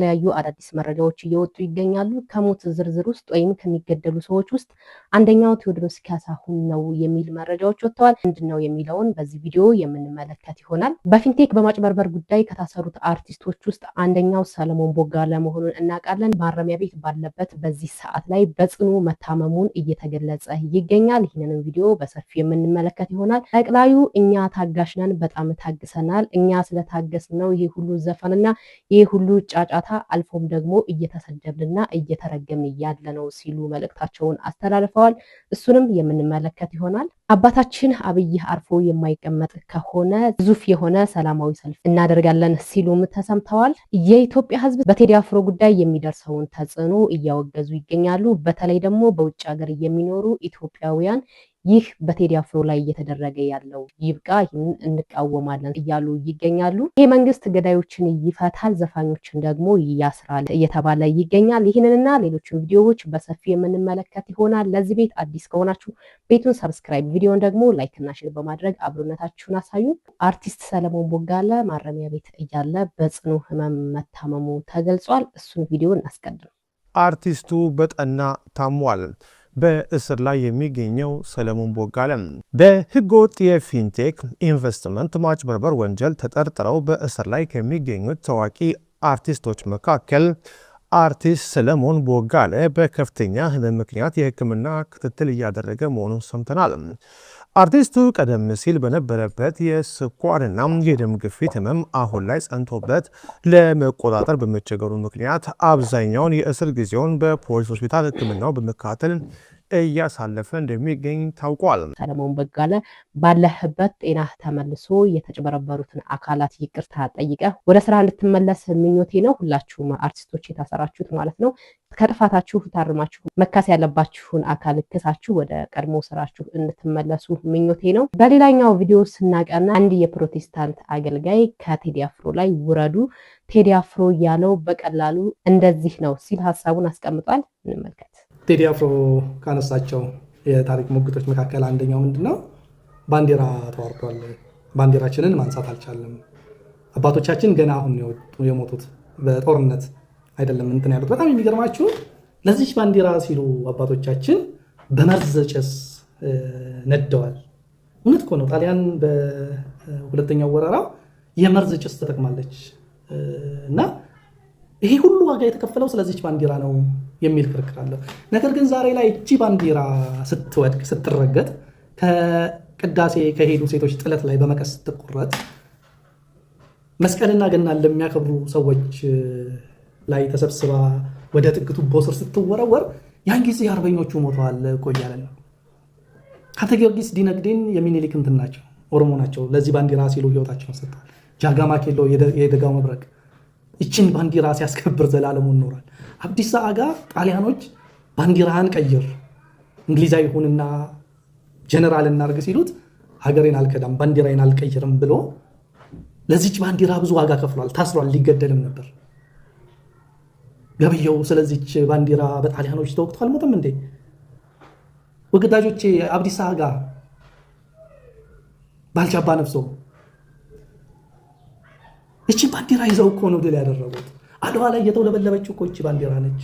የተለያዩ አዳዲስ መረጃዎች እየወጡ ይገኛሉ። ከሞት ዝርዝር ውስጥ ወይም ከሚገደሉ ሰዎች ውስጥ አንደኛው ቴዎድሮስ ካሳሁን ነው የሚል መረጃዎች ወጥተዋል። ምንድነው የሚለውን በዚህ ቪዲዮ የምንመለከት ይሆናል። በፊንቴክ በማጭበርበር ጉዳይ ከታሰሩት አርቲስቶች ውስጥ አንደኛው ሰለሞን ቦጋለ መሆኑን እናውቃለን። ማረሚያ ቤት ባለበት በዚህ ሰዓት ላይ በጽኑ መታመሙን እየተገለጸ ይገኛል። ይህንን ቪዲዮ በሰፊው የምንመለከት ይሆናል። ጠቅላዩ እኛ ታጋሽ ነን፣ በጣም ታግሰናል፣ እኛ ስለታገስን ነው ይሄ ሁሉ ዘፈንና ይሄ ሁሉ ጫጫታ አልፎም ደግሞ እየተሰደብንና እየተረገምን ያለ ነው ሲሉ መልእክታቸውን አስተላልፈዋል። እሱንም የምንመለከት ይሆናል። አባታችን አብይ አርፎ የማይቀመጥ ከሆነ ግዙፍ የሆነ ሰላማዊ ሰልፍ እናደርጋለን ሲሉም ተሰምተዋል። የኢትዮጵያ ሕዝብ በቴዲ አፍሮ ጉዳይ የሚደርሰውን ተጽዕኖ እያወገዙ ይገኛሉ። በተለይ ደግሞ በውጭ ሀገር የሚኖሩ ኢትዮጵያውያን ይህ በቴዲ አፍሮ ላይ እየተደረገ ያለው ይብቃ፣ ይህን እንቃወማለን እያሉ ይገኛሉ። ይህ መንግስት ገዳዮችን ይፈታል፣ ዘፋኞችን ደግሞ ያስራል እየተባለ ይገኛል። ይህንንና ሌሎችን ቪዲዮዎች በሰፊው የምንመለከት ይሆናል። ለዚህ ቤት አዲስ ከሆናችሁ ቤቱን ሰብስክራይብ፣ ቪዲዮን ደግሞ ላይክ እና ሼር በማድረግ አብሮነታችሁን አሳዩ። አርቲስት ሰለሞን ቦጋለ ማረሚያ ቤት እያለ በጽኑ ህመም መታመሙ ተገልጿል። እሱን ቪዲዮ እናስቀድም። አርቲስቱ በጠና ታሟል። በእስር ላይ የሚገኘው ሰለሞን ቦጋለ በህገወጥ የፊንቴክ ኢንቨስትመንት ማጭበርበር ወንጀል ተጠርጥረው በእስር ላይ ከሚገኙት ታዋቂ አርቲስቶች መካከል አርቲስት ሰለሞን ቦጋለ በከፍተኛ ህመም ምክንያት የሕክምና ክትትል እያደረገ መሆኑን ሰምተናል። አርቲስቱ ቀደም ሲል በነበረበት የስኳርና የደም ግፊት ህመም አሁን ላይ ጸንቶበት ለመቆጣጠር በመቸገሩ ምክንያት አብዛኛውን የእስር ጊዜውን በፖሊስ ሆስፒታል ሕክምናው በመከታተል እያሳለፈ እንደሚገኝ ታውቋል። ሰለሞን ቦጋለ ባለህበት ጤና ተመልሶ የተጨበረበሩትን አካላት ይቅርታ ጠይቀ ወደ ስራ እንድትመለስ ምኞቴ ነው። ሁላችሁም አርቲስቶች የታሰራችሁት ማለት ነው ከጥፋታችሁ ታርማችሁ መካስ ያለባችሁን አካል ክሳችሁ ወደ ቀድሞ ስራችሁ እንድትመለሱ ምኞቴ ነው። በሌላኛው ቪዲዮ ስናቀና አንድ የፕሮቴስታንት አገልጋይ ከቴዲ አፍሮ ላይ ውረዱ፣ ቴዲ አፍሮ ያለው በቀላሉ እንደዚህ ነው ሲል ሀሳቡን አስቀምጧል። እንመልከት። ቴዲ አፍሮ ካነሳቸው የታሪክ ሙግቶች መካከል አንደኛው ምንድነው? ባንዲራ ተዋርዷል፣ ባንዲራችንን ማንሳት አልቻለም። አባቶቻችን ገና አሁን የሞቱት በጦርነት አይደለም እንትን ያሉት። በጣም የሚገርማችሁ ለዚች ባንዲራ ሲሉ አባቶቻችን በመርዝ ጭስ ነደዋል። እውነት እኮ ነው። ጣሊያን በሁለተኛው ወረራው የመርዝ ጭስ ተጠቅማለች እና ይሄ ሁሉ ዋጋ የተከፈለው ስለዚች ባንዲራ ነው የሚል ክርክር አለ። ነገር ግን ዛሬ ላይ እቺ ባንዲራ ስትወድቅ ስትረገጥ ከቅዳሴ ከሄዱ ሴቶች ጥለት ላይ በመቀስ ስትቆረጥ መስቀልና ገናን ለሚያከብሩ ሰዎች ላይ ተሰብስባ ወደ ጥግ ቱቦ ስር ስትወረወር ያን ጊዜ አርበኞቹ ሞተዋል እኮ እያለ ነው። ሀብተ ጊዮርጊስ ዲነግዴን የሚኒሊክ እንትን ናቸው፣ ኦሮሞ ናቸው። ለዚህ ባንዲራ ሲሉ ህይወታቸውን ሰጥተዋል። ጃጋማ ኬሎ የደጋው መብረቅ ይችን ባንዲራ ሲያስከብር ዘላለሙ ይኖራል። አብዲሳ አጋ ጣሊያኖች ባንዲራህን ቀይር እንግሊዛዊ ሁንና ጀነራል እናርግ ሲሉት ሀገሬን አልከዳም ባንዲራዬን አልቀይርም ብሎ ለዚች ባንዲራ ብዙ ዋጋ ከፍሏል። ታስሯል፣ ሊገደልም ነበር። ገበየው ስለዚች ባንዲራ በጣሊያኖች ተወቅቶ አልሞተም እንዴ? ወግዳጆቼ አብዲሳ አጋ ባልቻባ ነፍሶ እቺ ባንዲራ ይዘው እኮ ነው ድል ያደረጉት። አድዋ ላይ የተውለበለበችው እኮ እቺ ባንዲራ ነች።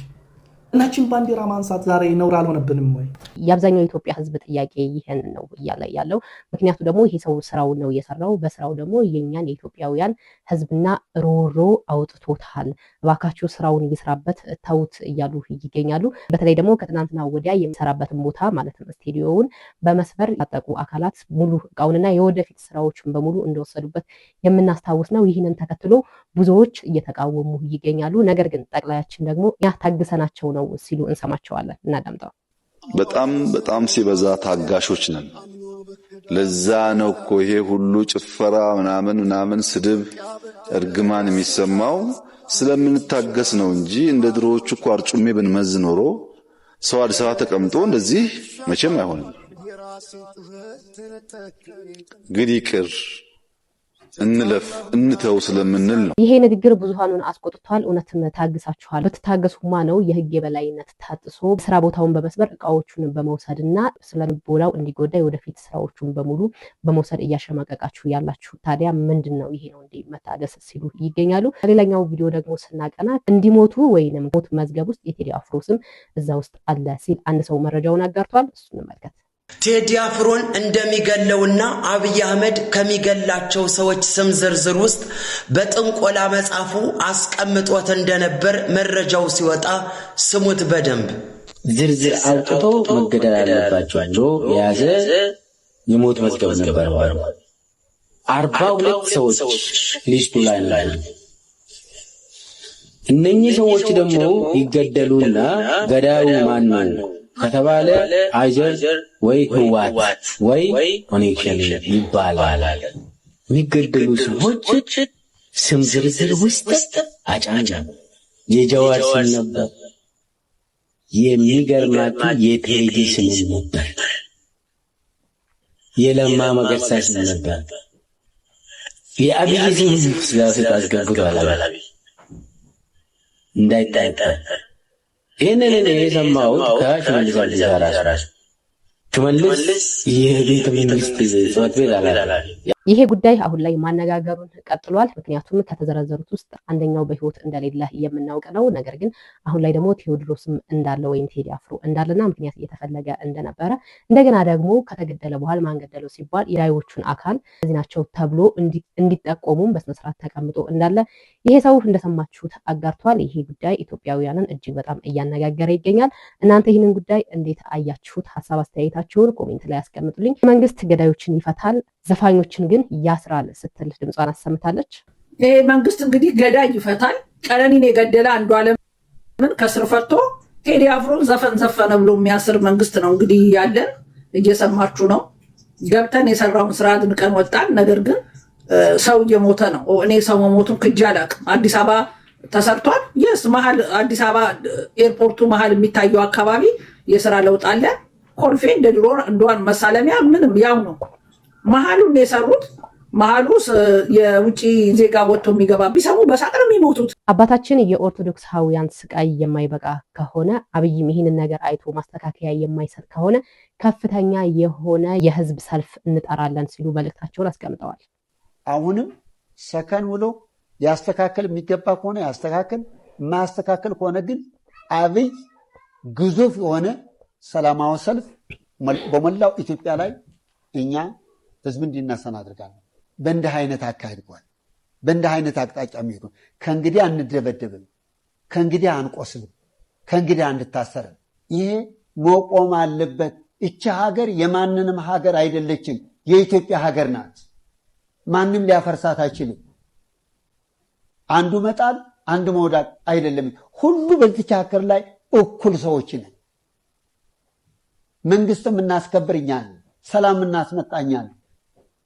እናችን ባንዲራ ማንሳት ዛሬ ነውር አልሆነብንም ወይ? የአብዛኛው የኢትዮጵያ ሕዝብ ጥያቄ ይሄን ነው እያለ ያለው። ምክንያቱ ደግሞ ይሄ ሰው ስራው ነው የሰራው። በስራው ደግሞ የኛን የኢትዮጵያውያን ሕዝብና ሮሮ አውጥቶታል። እባካችሁ ስራውን እየሰራበት ተውት እያሉ ይገኛሉ። በተለይ ደግሞ ከትናንትና ወዲያ የሚሰራበትን ቦታ ማለት ነው ስቱዲዮውን በመስበር ያጠቁ አካላት ሙሉ እቃውንና የወደፊት ስራዎችን በሙሉ እንደወሰዱበት የምናስታውስ ነው። ይህንን ተከትሎ ብዙዎች እየተቃወሙ ይገኛሉ። ነገር ግን ጠቅላያችን ደግሞ ያ ታግሰናቸው ነው ሲሉ እንሰማቸዋለን። እናዳምጠው። በጣም ሲበዛ ታጋሾች ነን። ለዛ ነው እኮ ይሄ ሁሉ ጭፈራ ምናምን ስድብ እርግማን የሚሰማው ስለምንታገስ ነው እንጂ እንደ ድሮዎቹ እኮ አርጩሜ ብንመዝ ኖሮ ሰው አዲስ አበባ ተቀምጦ እንደዚህ መቼም አይሆንም። ግን ይቅር እንለፍ እንተው ስለምንል ነው። ይሄ ንግግር ብዙሃኑን አስቆጥቷል። እውነትም ታግሳችኋል። በተታገሱማ ነው የህግ የበላይነት ታጥሶ ስራ ቦታውን በመስበር እቃዎቹን በመውሰድና ስለልቦናው እንዲጎዳ ወደፊት ስራዎቹን በሙሉ በመውሰድ እያሸማቀቃችሁ ያላችሁ። ታዲያ ምንድነው ይሄ ነው እንዴ መታገስ ሲሉ ይገኛሉ። ሌላኛው ቪዲዮ ደግሞ ስናቀና እንዲሞቱ ወይንም ሞት መዝገብ ውስጥ የቴዲ አፍሮ ስም እዛ ውስጥ አለ ሲል አንድ ሰው መረጃውን አጋርቷል። እሱን እንመልከት። ቴዲ አፍሮን እንደሚገለውና አብይ አህመድ ከሚገላቸው ሰዎች ስም ዝርዝር ውስጥ በጥንቆላ መጻፉ አስቀምጦት እንደነበር መረጃው ሲወጣ ስሙት በደንብ ዝርዝር አውጥቶ መገደል አለባቸው ብሎ የያዘ የሞት መዝገብ ነበር። 42 ሰዎች ሊስቱ ላይ ናቸው። እነኚህ ሰዎች ደግሞ ይገደሉና ገዳዩ ማን ነው ከተባለ አይዘር ወይ ህዋት ወይ ኮኔክሽን ይባላል። የሚገደሉ ሰዎች ስም ዝርዝር ውስጥ አጫንጫ የጀዋር ስም ነበር። የሚገርማችሁ የቴዲ ስም ነበር። የለማ መገርሳ ስም ነበር። የአብይ ስም ስላሴት አስገብቷል እንዳይታይታ። ይህንን የሰማሁት ከሽመልስ አብዲሳ ራሱ ሽመልስ የቤተ መንግስት ጽሕፈት ቤት ኃላፊ። ይሄ ጉዳይ አሁን ላይ ማነጋገሩን ቀጥሏል። ምክንያቱም ከተዘረዘሩት ውስጥ አንደኛው በህይወት እንደሌለ የምናውቅ ነው። ነገር ግን አሁን ላይ ደግሞ ቴዎድሮስም እንዳለ ወይም ቴዲ አፍሮ እንዳለና ምክንያት እየተፈለገ እንደነበረ እንደገና ደግሞ ከተገደለ በኋላ ማን ገደለው ሲባል የዳዮቹን አካል እዚህ ናቸው ተብሎ እንዲጠቆሙም በስነስርዓት ተቀምጦ እንዳለ ይሄ ሰው እንደሰማችሁት አጋርቷል። ይሄ ጉዳይ ኢትዮጵያውያንን እጅግ በጣም እያነጋገረ ይገኛል። እናንተ ይህንን ጉዳይ እንዴት አያችሁት? ሀሳብ አስተያየታችሁን ኮሜንት ላይ ያስቀምጡልኝ። መንግስት ገዳዮችን ይፈታል፣ ዘፋኞችን ግን ያስራል ስትል ድምጿን አሰምታለች። ይሄ መንግስት እንግዲህ ገዳይ ይፈታል። ቀነኒን የገደለ አንዱዓለምን ከስር ፈቶ ቴዲ አፍሮን ዘፈን ዘፈነ ብሎ የሚያስር መንግስት ነው እንግዲህ ያለን። እየሰማችሁ ነው። ገብተን የሰራውን ስራ አድንቀን ወጣን። ነገር ግን ሰው እየሞተ ነው። እኔ ሰው መሞቱን ክጄ አላውቅም። አዲስ አበባ ተሰርቷል። የስ መሀል አዲስ አበባ ኤርፖርቱ መሀል የሚታየው አካባቢ የስራ ለውጥ አለ። ኮልፌ እንደ ድሮ እንደዋን መሳለሚያ ምንም ያው ነው። መሀሉን የሰሩት መሀሉ የውጪ ዜጋ ወጥቶ የሚገባ ቢሰሙ በሳቅ ነው የሚሞቱት። አባታችን የኦርቶዶክሳውያን ስቃይ የማይበቃ ከሆነ አብይም ይህንን ነገር አይቶ ማስተካከያ የማይሰጥ ከሆነ ከፍተኛ የሆነ የህዝብ ሰልፍ እንጠራለን ሲሉ መልእክታቸውን አስቀምጠዋል። አሁንም ሰከን ብሎ ሊያስተካከል የሚገባ ከሆነ ያስተካከል፣ የማያስተካከል ከሆነ ግን አብይ ግዙፍ የሆነ ሰላማዊ ሰልፍ በመላው ኢትዮጵያ ላይ እኛ ህዝብ እንዲነሳ እናደርጋለን። በእንዲህ አይነት አካሄድ ከሆነ በእንዲህ አይነት አቅጣጫ የሚሄዱ ከእንግዲህ አንደበደብም፣ ከእንግዲህ አንቆስልም፣ ከእንግዲህ አንታሰርም። ይሄ መቆም አለበት። እቺ ሀገር የማንንም ሀገር አይደለችም፣ የኢትዮጵያ ሀገር ናት። ማንም ሊያፈርሳት አይችልም። አንዱ መጣል አንዱ መውዳቅ አይደለም። ሁሉ በዚች ሀገር ላይ እኩል ሰዎች ነን። መንግስትም እናስከብርኛል፣ ሰላም እናስመጣኛል።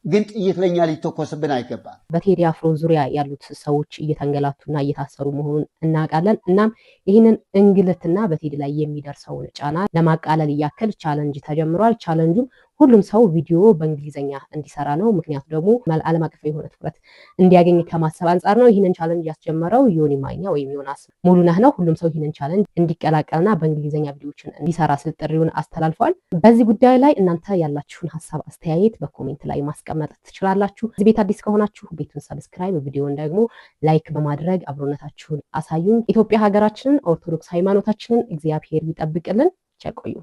ግን ጥይት ለኛ ሊተኮስብን አይገባም። በቴዲ አፍሮ ዙሪያ ያሉት ሰዎች እየተንገላቱና እየታሰሩ መሆኑን እናውቃለን። እናም ይህንን እንግልትና በቴዲ ላይ የሚደርሰውን ጫና ለማቃለል ያክል ቻለንጅ ተጀምሯል። ቻለንጁም ሁሉም ሰው ቪዲዮ በእንግሊዝኛ እንዲሰራ ነው። ምክንያቱ ደግሞ ዓለም አቀፍ የሆነ ትኩረት እንዲያገኝ ከማሰብ አንጻር ነው። ይህንን ቻለንጅ ያስጀመረው ዮኒ ማኛ ወይም ዮናስ ሙሉነህ ነው። ሁሉም ሰው ይህንን ቻለንጅ እንዲቀላቀልና በእንግሊዝኛ ቪዲዮዎችን እንዲሰራ ስል ጥሪውን አስተላልፏል። በዚህ ጉዳይ ላይ እናንተ ያላችሁን ሀሳብ አስተያየት በኮሜንት ላይ ማስቀመጥ ትችላላችሁ። እዚህ ቤት አዲስ ከሆናችሁ ቤቱን ሰብስክራይብ፣ ቪዲዮን ደግሞ ላይክ በማድረግ አብሮነታችሁን አሳዩን። ኢትዮጵያ ሀገራችንን፣ ኦርቶዶክስ ሃይማኖታችንን እግዚአብሔር ይጠብቅልን። ቸር ቆዩ።